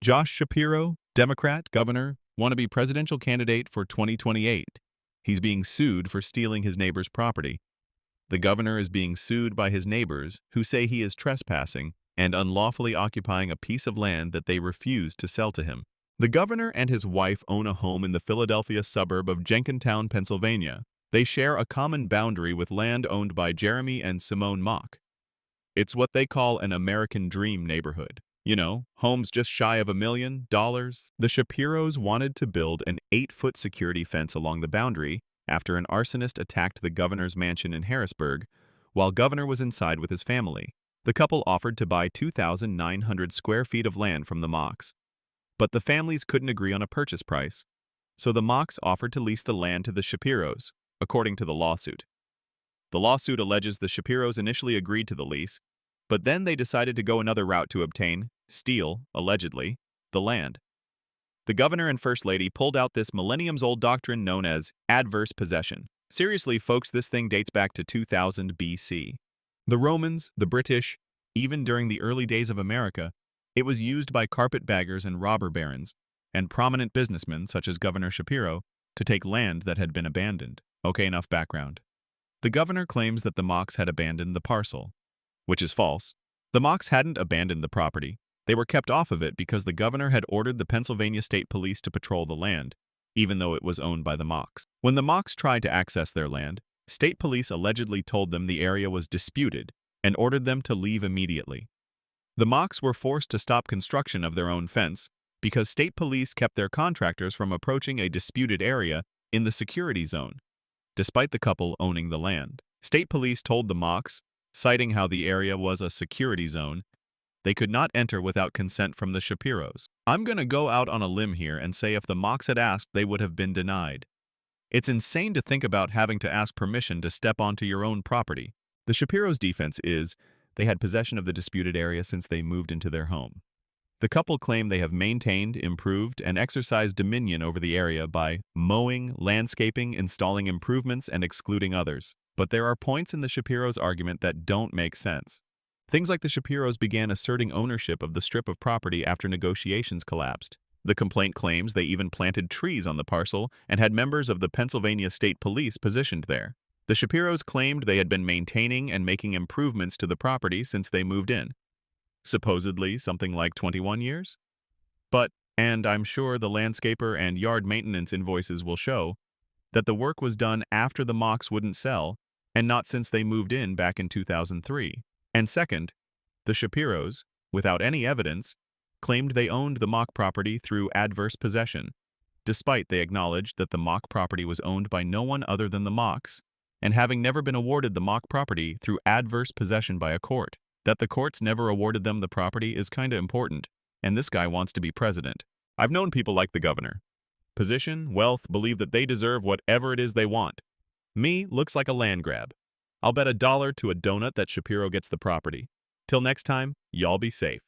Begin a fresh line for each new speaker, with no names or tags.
Josh Shapiro, Democrat, governor, wannabe presidential candidate for 2028. He's being sued for stealing his neighbor's property. The governor is being sued by his neighbors, who say he is trespassing and unlawfully occupying a piece of land that they refuse to sell to him. The governor and his wife own a home in the Philadelphia suburb of Jenkintown, Pennsylvania. They share a common boundary with land owned by Jeremy and Simone Mock. It's what they call an American dream neighborhood. You know, homes just shy of $1 million. The Shapiros wanted to build an 8-foot security fence along the boundary after an arsonist attacked the governor's mansion in Harrisburg while governor was inside with his family. The couple offered to buy 2,900 square feet of land from the Mocks, but the families couldn't agree on a purchase price, so the Mocks offered to lease the land to the Shapiros, according to the lawsuit. The lawsuit alleges the Shapiros initially agreed to the lease, but then they decided to go another route to steal, allegedly, the land. The governor and first lady pulled out this millenniums-old doctrine known as adverse possession. Seriously, folks, this thing dates back to 2000 BC. The Romans, the British, even during the early days of America, it was used by carpetbaggers and robber barons, and prominent businessmen such as Governor Shapiro, to take land that had been abandoned. Okay, enough background. The governor claims that the Mocks had abandoned the parcel, which is false. The Mocks hadn't abandoned the property. They were kept off of it because the governor had ordered the Pennsylvania State Police to patrol the land, even though it was owned by the Mocks. When the Mocks tried to access their land, state police allegedly told them the area was disputed and ordered them to leave immediately. The Mocks were forced to stop construction of their own fence because state police kept their contractors from approaching a disputed area in the security zone, despite the couple owning the land. State police told the Mocks, citing how the area was a security zone, they could not enter without consent from the Shapiros. I'm gonna go out on a limb here and say if the Mocks had asked, they would have been denied. It's insane to think about having to ask permission to step onto your own property. The Shapiros' defense is they had possession of the disputed area since they moved into their home. The couple claim they have maintained, improved, and exercised dominion over the area by mowing, landscaping, installing improvements, and excluding others. But there are points in the Shapiros' argument that don't make sense. Things like the Shapiros began asserting ownership of the strip of property after negotiations collapsed. The complaint claims they even planted trees on the parcel and had members of the Pennsylvania State Police positioned there. The Shapiros claimed they had been maintaining and making improvements to the property since they moved in. Supposedly something like 21 years? And I'm sure the landscaper and yard maintenance invoices will show, that the work was done after the Mocks wouldn't sell and not since they moved in back in 2003. And second, the Shapiros, without any evidence, claimed they owned the Mock property through adverse possession, despite they acknowledged that the Mock property was owned by no one other than the Mocks, and having never been awarded the Mock property through adverse possession by a court. That the courts never awarded them the property is kinda important, and this guy wants to be president. I've known people like the governor. Position, wealth, believe that they deserve whatever it is they want. Me, looks like a land grab. I'll bet $1 to a donut that Shapiro gets the property. Till next time, y'all be safe.